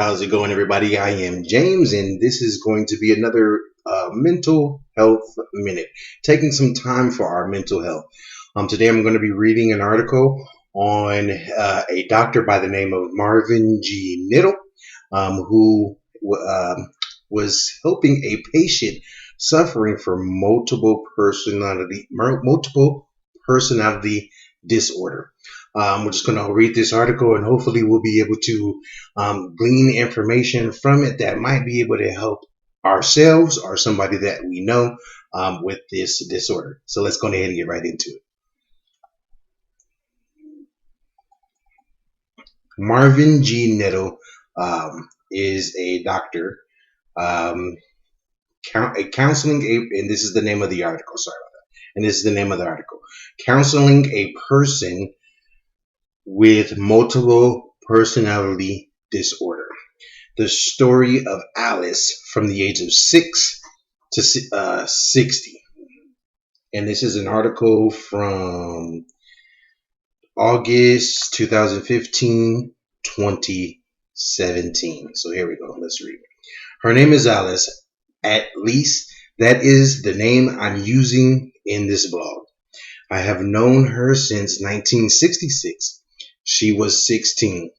How's it going, everybody? I am James, and this is going to be another mental health minute, taking some time for our mental health. Today, I'm going to be reading an article on a doctor by the name of Marvin G. Niddle, who was helping a patient suffering from multiple personality disorder. We're just going to read this article and hopefully we'll be able to glean information from it that might be able to help ourselves or somebody that we know with this disorder. So let's go ahead and get right into it. Marvin G. Niddle is a doctor, and this is the name of the article. Sorry about that. And this is the name of the article: counseling a person with multiple personality disorder. The story of Alice from the age of 6 to 60. And this is an article from August 2015, 2017. So here we go. Let's read. Her name is Alice. At least that is the name I'm using in this blog. I have known her since 1966. She was 16.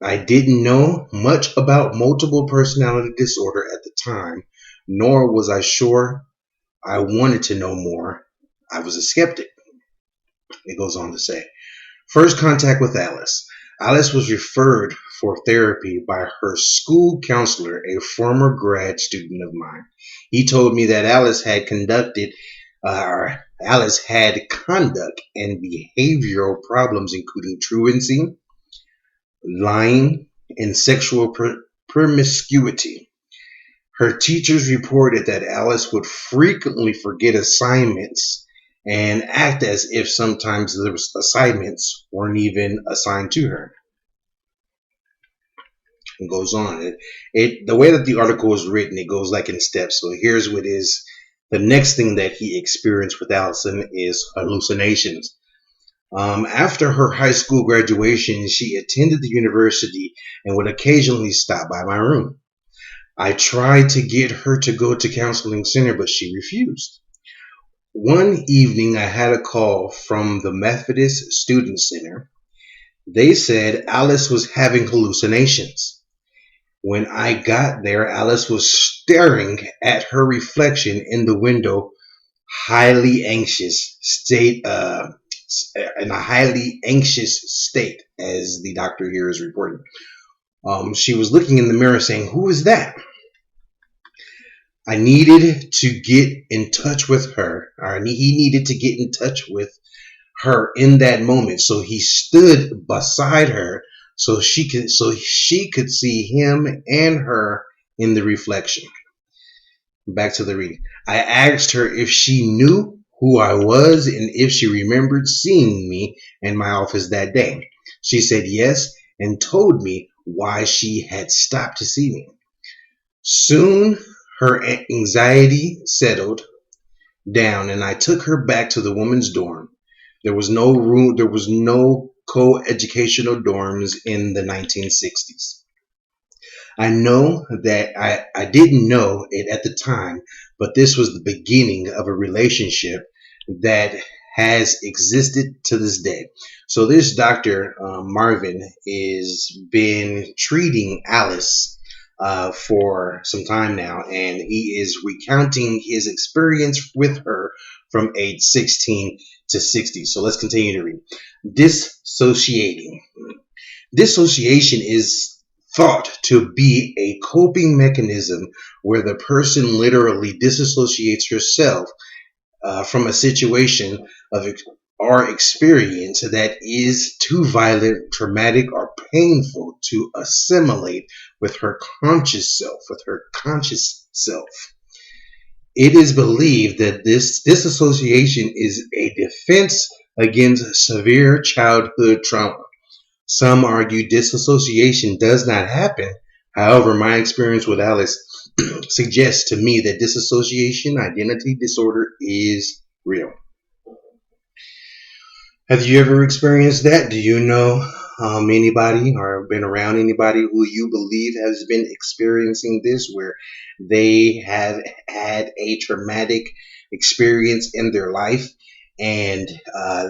I didn't know much about multiple personality disorder at the time, nor was I sure I wanted to know more. I was a skeptic. It goes on to say, first contact with Alice. Alice was referred for therapy by her school counselor, a former grad student of mine. He told me that Alice had conduct and behavioral problems, including truancy, lying, and sexual promiscuity. Her teachers reported that Alice would frequently forget assignments and act as if sometimes the assignments weren't even assigned to her. It goes on. The way that the article is written, it goes like in steps. So here's what is the next thing that he experienced with Allison is hallucinations. After her high school graduation, she attended the university and would occasionally stop by my room. I tried to get her to go to counseling center, but she refused. One evening, I had a call from the Methodist Student Center. They said Alice was having hallucinations. When I got there, Alice was staring at her reflection in the window, in a highly anxious state, as the doctor here is reporting. She was looking in the mirror saying, "Who is that?" I needed to get in touch with her, or he needed to get in touch with her in that moment. So he stood beside her so she could see him and her in the reflection. Back to the reading. I asked her if she knew who I was and if she remembered seeing me in my office that day. She said yes and told me why she had stopped to see me. Soon her anxiety settled down and I took her back to the women's dorm. There was no co-educational dorms in the 1960s. I know that I didn't know it at the time, but this was the beginning of a relationship that has existed to this day. So this doctor, Marvin, is been treating Alice for some time now, and he is recounting his experience with her from age 16 to 60. So let's continue to read. Dissociating. Dissociation is thought to be a coping mechanism where the person literally disassociates herself from a situation or experience that is too violent, traumatic, or painful to assimilate with her conscious self. It is believed that this disassociation is a defense against severe childhood trauma. Some argue disassociation does not happen. However, my experience with Alice suggests to me that disassociation identity disorder is real. Have you ever experienced that? Do you know anybody or been around anybody who you believe has been experiencing this, where they have had a traumatic experience in their life and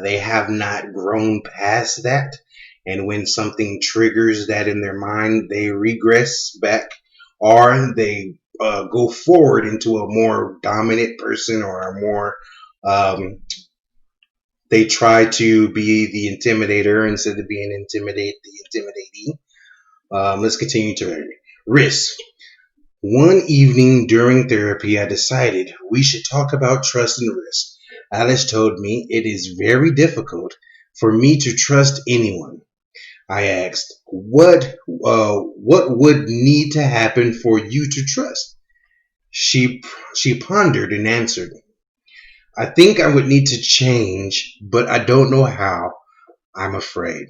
they have not grown past that. And when something triggers that in their mind, they regress back or they go forward into a more dominant person or a more um, they try to be the intimidator instead of being the intimidatee. Let's continue to risk. One evening during therapy, I decided we should talk about trust and risk. Alice told me it is very difficult for me to trust anyone. I asked, what would need to happen for you to trust? She, she pondered and answered, I think I would need to change, but I don't know how. I'm afraid.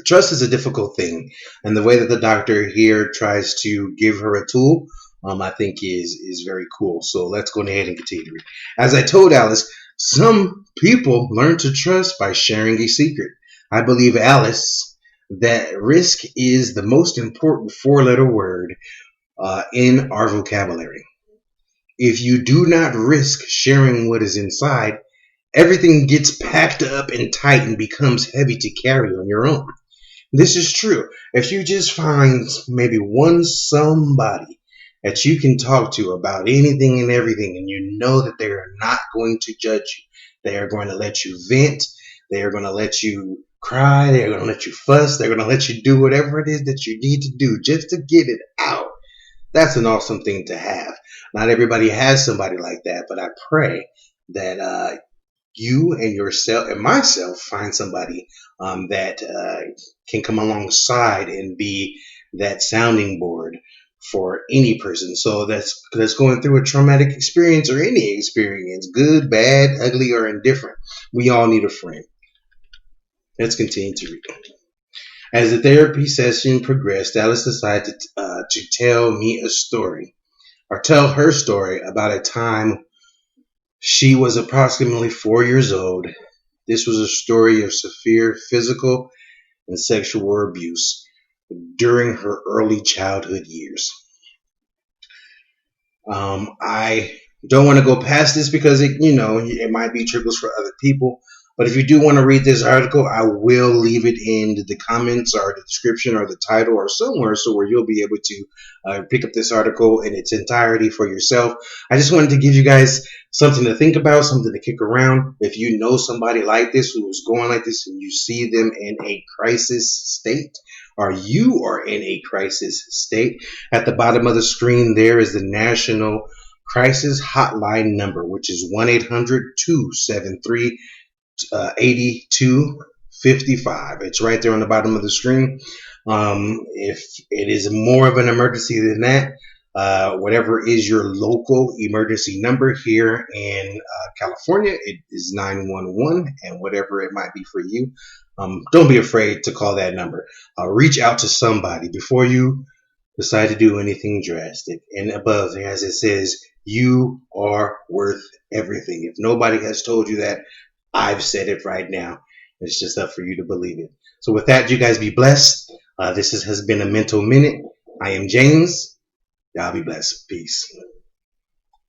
Trust is a difficult thing, and the way that the doctor here tries to give her a tool, I think is very cool. So let's go ahead and continue to read. As I told Alice, some people learn to trust by sharing a secret. I believe, Alice, that risk is the most important four-letter word in our vocabulary. If you do not risk sharing what is inside, everything gets packed up and tight and becomes heavy to carry on your own. This is true. If you just find maybe one somebody that you can talk to about anything and everything, and you know that they are not going to judge you, they are going to let you vent, they are going to let you cry, they are going to let you fuss, they're going to let you do whatever it is that you need to do just to get it out. That's an awesome thing to have. Not everybody has somebody like that, but I pray that you and yourself and myself find somebody that can come alongside and be that sounding board for any person. So that's going through a traumatic experience or any experience, good, bad, ugly, or indifferent. We all need a friend. Let's continue to read. As the therapy session progressed, Alice decided to tell me a story or tell her story about a time she was approximately 4 years old. This was a story of severe physical and sexual abuse during her early childhood years. I don't want to go past this because it might be triggers for other people. But if you do want to read this article, I will leave it in the comments or the description or the title or somewhere, so where you'll be able to pick up this article in its entirety for yourself. I just wanted to give you guys something to think about, something to kick around. If you know somebody like this who is going like this and you see them in a crisis state, or you are in a crisis state, at the bottom of the screen there is the National Crisis Hotline number, which is 1-800-273 8255. It's right there on the bottom of the screen. If it is more of an emergency than that, whatever is your local emergency number here in California, it is 911, and whatever it might be for you, don't be afraid to call that number. Reach out to somebody before you decide to do anything drastic. And above, as it says, you are worth everything. If nobody has told you that, I've said it right now. It's just up for you to believe it. So with that, you guys be blessed. This has been a Mental Minute. I am James. Y'all be blessed. Peace.